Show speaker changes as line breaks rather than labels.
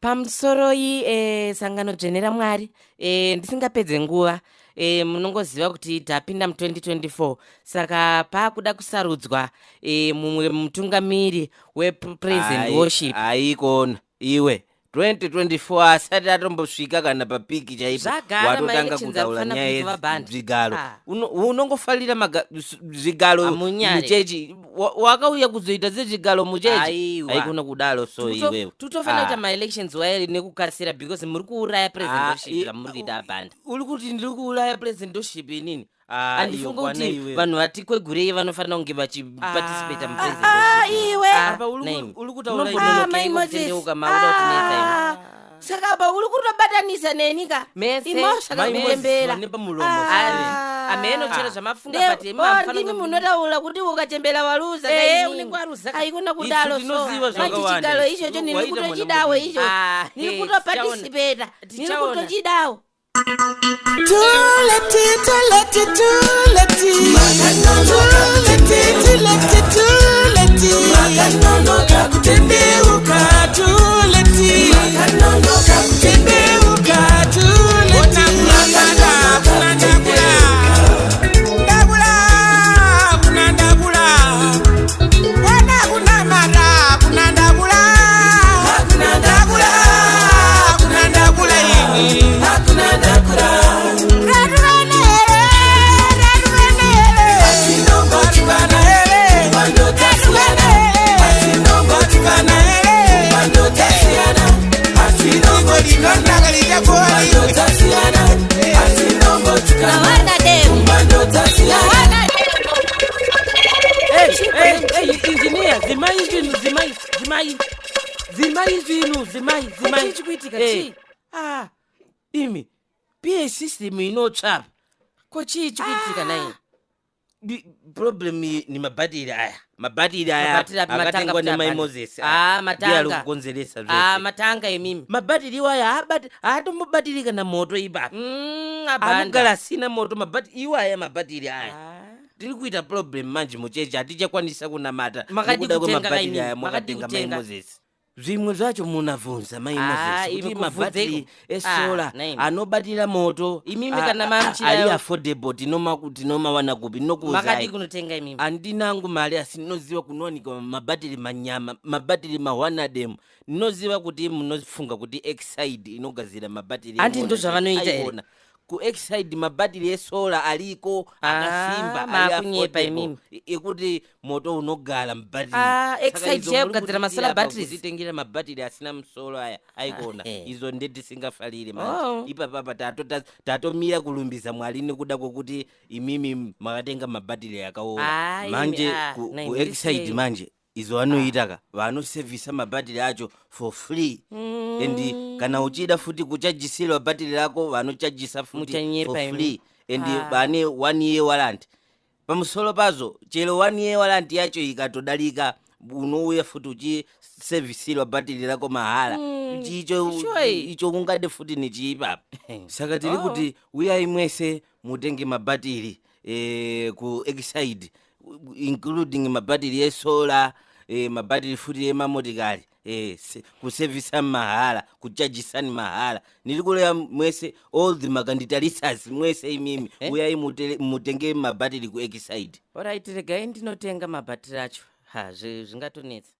Pamusoro sangano dzvene Mwari ndisingapedze nguva munongoziva kuti tapinda mu2024 saka pakuda kusarudzwa mumwe mutungamiri wepraise and worship.
Aikona iwe 2024 asati atombosvika kana papiki chaipo watotanga kutaura nyaya zvigalo unongofalira zvigalo muchechi wakauya kuzoita zvezvigalo muchechi aikona kudalo so iwewe
tutofanira kuita maelections waye nekukasira because muri kuuraya president worship muri kuita abhanda.
Uri kuti ndiri kuuraya president worship inini?
Andifunga kuti vanhu vatikwegurei vanofanira kunge vachiparticipate mupresident
iwe uri kutaura
kutendeuka mauda kutinetsa
saka apa uri kutobatanisa nenika
mesemaimozembera ameno chero zvamafunga
ndimi munotaura kuti ukachembera waluza aikona kudalo machichigalo ichocho nini kutochidawo icho nini kutoparticipata nini kutochidawo
makanonoka kutendeuka makanonoka kutendeuka
zimai imi PA system inotsvapa
kochii chikuitika naye.
problem ni mabhatiri aya akatengwa nemai Moses
matanga
kukonzeresa zvose
matanga emimi
mabhatiri iwaya haatombobatiri kana moto ipapo anogara asina moto iwaya mabhatiri aya tiri kuita problem manje muchechi hatichakwanisa kunamata nekuda kwemabhatiri aya mwakatenga mai Moses. Zvimwe zvacho munabvunza mai Moses kuti mabhatiri esola anobatira moto
imimi kana mamchira
ari affordable tinomawana kupi
makati kunotenga imimi
andinangu mari asi ndinoziva kunowanika mabhatiri manyama mabhatiri mawanadem ndinoziva kuti munofunga kuti Exide inogadzira mabhatiri
andi ndo zvavanoita ere
ku Exide mabhatiri esola aliko akasimba
makunyepa imimi
ekuti moto unogara mabhatiri
Exide yakugadzira masolar batteries
zitengira mabhatiri asina musolo aya aikona izo ndetisingafarire ipapapa tatomira kulumbisa Mwari nekuda kwokuti imimi makatenga mabhatiri akaora manje ku Exide manje izo vanoitaka vanosevhisa mabhatiri acho for free and kana uchida futi kuchajisirwa bhatiri rako vanochajisa futi for free and vane 1 year warranty pamusoro pazo chero 1 year warranty yacho ikatodalika unouya futi uchisevhisirwa bhatiri rako mahala icho ungade futi nechiipapa saka tiri kuti uyai mwese mutenge mabhatiri ku Exide including mabhatiri esola mabhatiri futi emamotikari kusevhisa mahala kuchajisani mahala niri kuleya mwese all the makanditalisas mwese imimi uyai mutenge mabhatiri ku Exide.
Alright regai ndinotenga mabhatiri acho zvingatonetsa